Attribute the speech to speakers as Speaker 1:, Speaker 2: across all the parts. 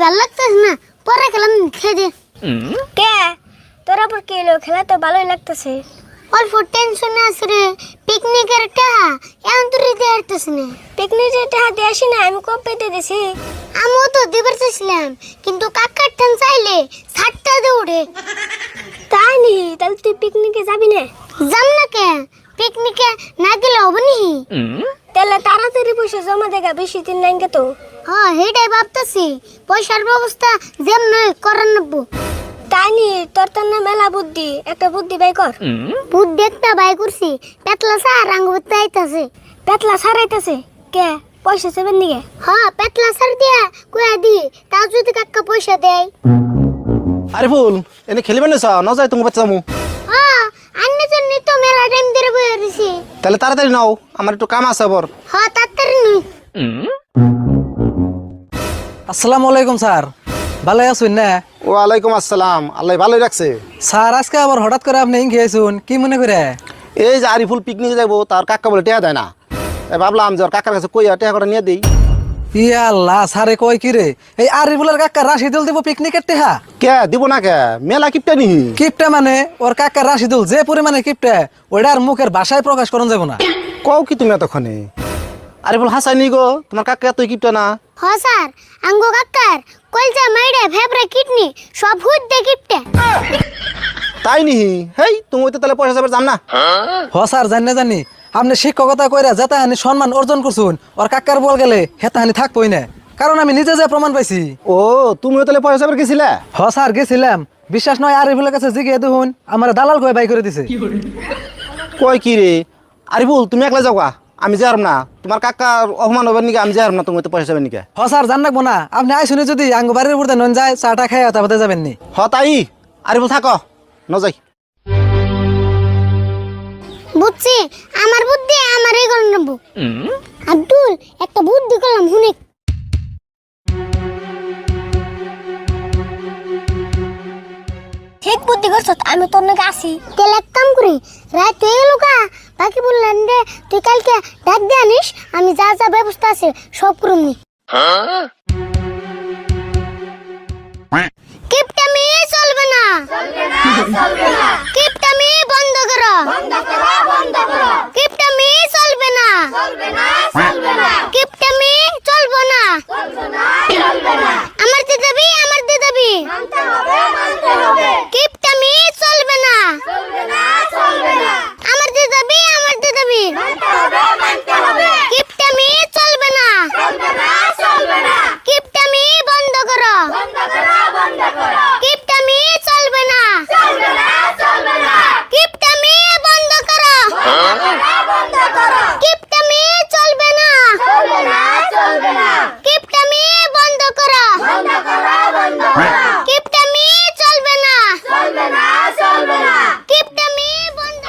Speaker 1: ভালো লাগতেছে না, পরে খেলাম খেয়ে কে তোর আবার কি এলো? খেলা তো ভালোই লাগতেছে। অল্প টেনশন আছে রে, পিকনিকের টাকা এখন তো দিতে পারতেছি না। পিকনিকের টাকা দিয়ে আসি না, আমি কবে দিয়ে দিছি। আমিও তো দিবার চাইছিলাম, কিন্তু কাকার ঠান চাইলে ছাড়টা দৌড়ে। তাই নি? তাহলে তুই পিকনিকে যাবি না? যাম না কে, পিকনিকে না গেলে হবে নি? তাহলে তাড়াতাড়ি পয়সা জমা দেখা, বেশি দিন নাই তো। হ্যাঁ হেটাই ভাবতেছি, পয়সার ব্যবস্থা যেমন করার নেবো। তাই নি? তোর তো না মেলা বুদ্ধি, একটা বুদ্ধি বাই কর। বুদ্ধি একটা বাই করছি, পেতলা সার আঙ্গুতে আইতাছে। পেতলা সার আইতাছে কে? পয়সা সেবেন নিকে? হ্যাঁ পেতলা সার দিয়া কুয়া দি, তা যদি কাকা পয়সা দেয়।
Speaker 2: আরে ফুল এনে খেলিবেন না যাই তুমি বাচ্চা যাবো।
Speaker 1: হ্যাঁ আন্নে জন্য তো মেলা টাইম ধরে বইয়া দিছি।
Speaker 2: তাহলে তাড়াতাড়ি নাও, আমার একটু কাম আছে আবার।
Speaker 1: হ্যাঁ তাড়াতাড়ি নই।
Speaker 3: আসসালামু আলাইকুম স্যার, ভালো আছেন না?
Speaker 2: ওয়ালাইকুম আসসালাম, আল্লাহ ভালোই রাখছে।
Speaker 3: স্যার আজকে আবার হঠাৎ করে আপনি গিয়েছুন, কি মনে করে?
Speaker 2: এই যে আরিফুল পিকনিকে যাবো, তার কাকা বলে টেয়া দেয় না, তাই ভাবলাম যে ওর কাকার কাছে কইয়া টেয়া করে নিয়ে দিই।
Speaker 3: ইয়া আল্লাহ, স্যারে কয় কি রে? এই আরিফুলের কাকা রাশিদুল দিব পিকনিকের টেহা?
Speaker 2: কে দিব না কে, মেলা কিপটা নি।
Speaker 3: কিপটা মানে ওর কাকা রাশিদুল যে পরিমাণে কিপটা, ওইটার মুখের ভাষায় প্রকাশ করন যাব না।
Speaker 2: কও কি তুমি এতক্ষণে? আরিফুল হাসাই নি গো, তোমার কাকা এতই কিপটা না।
Speaker 1: হ্যাঁ স্যার, আঙ্গো কাকার কলজা মাইরে ফেবরা কিডনি সব হুদ দে কিপটে।
Speaker 2: তাই নি? হেই তুমি তো তাহলে পয়সা যাবে যাম না।
Speaker 3: হ স্যার, জানি আপনি শিক্ষকতা কইরা যেটা হানি সম্মান অর্জন করছুন, ওর কাকার বল গেলে হেতা হানি থাকবই না, কারণ আমি নিজে যে প্রমাণ পাইছি।
Speaker 2: ও তুমিও তাহলে পয়সা যাবে গেছিলে?
Speaker 3: হ স্যার গেছিলাম, বিশ্বাস নয় আরিফুলের কাছে জিগে দেখুন, আমার দালাল কয়ে বাই করে দিছে।
Speaker 2: কয় কি রে? আরিফুল তুমি একলা যাওয়া, আমি যাই না। তোমার কাকার অপমান হবে নাকি? আমি যাই না, তুমি তো পয়সা যাবে নাকি?
Speaker 3: হ স্যার জান রাখবো না, আপনি আইসুনি যদি আঙ্গ বাড়ির উপরে নন যায় চাটা খাই তারপরে যাবেন নি।
Speaker 2: হ তাই আরিফুল থাকো, ন যাই।
Speaker 1: বুঝছি, আমার বুদ্ধি আমারই করে নেব। আব্দুল একটা বুদ্ধি করলাম, শুনে। ঠিক বুদ্ধি করছ, আমি তোর নাকি আসি। তাহলে এক কাম করি, রাত হয়ে গেল কা, বাকি বললেন রে তুই কালকে ডাক দিয়ে আনিস, আমি যা যা ব্যবস্থা আছে সব করুন নি। কিপটামি চলবে না, কিপটামি বন্ধ করো, কিপটামি চলবে না, কিপটামি চলবে না, আমার দিতে দাবি, আমার দিতে দাবি, কিপটামি চলবে না, আমার দিতে দাবি, আমার দিতে দাবি, কিপটামি চলবে না, কিপটামি বন্ধ করো, কিপটামি চলবে না, কিপটামি বন্ধ করো, কিপটামি চলবে না, কিপটামি বন্ধ করো, কিপটামি চলবে না, কিপটামি বন্ধ।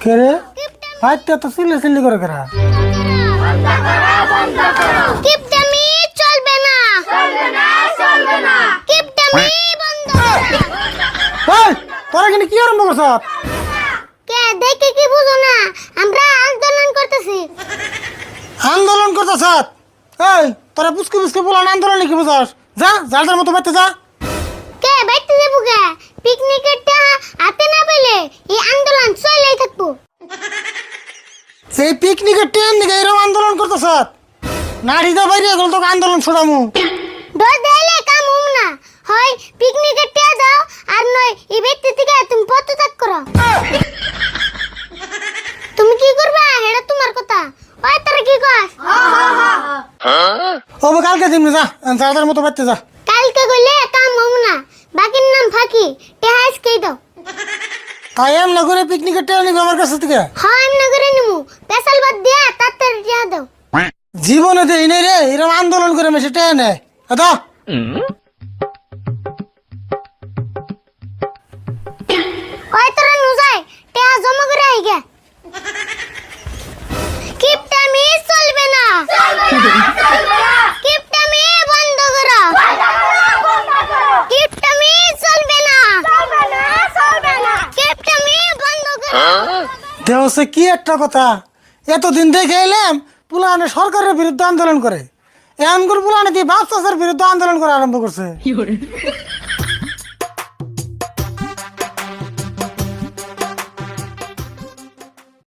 Speaker 4: কে রে? ফাইটটা তো সিলি করে করা।
Speaker 1: কিপটামি চলবে না, কিপটামি বন্ধ।
Speaker 4: এই তোরা কিন্তু কি আরম্ভ করছ?
Speaker 1: কে দেখে কি বুঝো না, আমরা আন্দোলন করতেছি।
Speaker 4: আন্দোলন করতেছ? এই তোরা পুচকে পুচকে বলান আন্দোলন কি বুঝাস? যা যার মতো বাইতে যা।
Speaker 1: কে বাইতে দেবো কে? পিকনিকের টাকা হাতে না পেলে এই আন্দোলন চলেই থাকবো।
Speaker 4: সেই পিকনিকের ট্রেন দিকে এরকম আন্দোলন করতেছ? নাড়িদা বাইরে গেল তোকে আন্দোলন ছড়ামু।
Speaker 1: ডর দিলে কাম হম না, হয় পিকনিকের টাকা দাও, আর নয় এই ব্যক্তি থেকে তুমি পদত্যাগ করো। তুমি কি করবা এটা তোমার কথা, ওই তোরা কি কস?
Speaker 4: ও কালকে দিন যা, যার মতো বাইতে যা।
Speaker 1: কালকে গলে কাম হম না, বাকির নাম ফাঁকি, টাকা আজকেই দাও।
Speaker 4: তাই এম না করে পিকনিকের ট্রেন নিবি আমার কাছে থেকে?
Speaker 1: হ্যাঁ এমনি করে নিমু, পেশাল বাদ দিয়া তাড়াতাড়ি টাকা দাও।
Speaker 4: জীবনে দেই নাই রে, এরকম আন্দোলন করে মেসে ট্রেন নেয়। দাও
Speaker 1: ওই তোরা নুজাই টাকা জমা করে আইগে। কিপটামি চলবে না, কিপটামি বন্ধ করো, কিপটামি চলবে না, কিপটামি বন্ধ করো।
Speaker 4: দেহসে কি একটা কথা, এতদিন দেখে এলাম পুলানে সরকারের বিরুদ্ধে আন্দোলন করে, এমন করে পোলানে দিয়ে বাপ চাচার বিরুদ্ধে আন্দোলন করা আরম্ভ করছে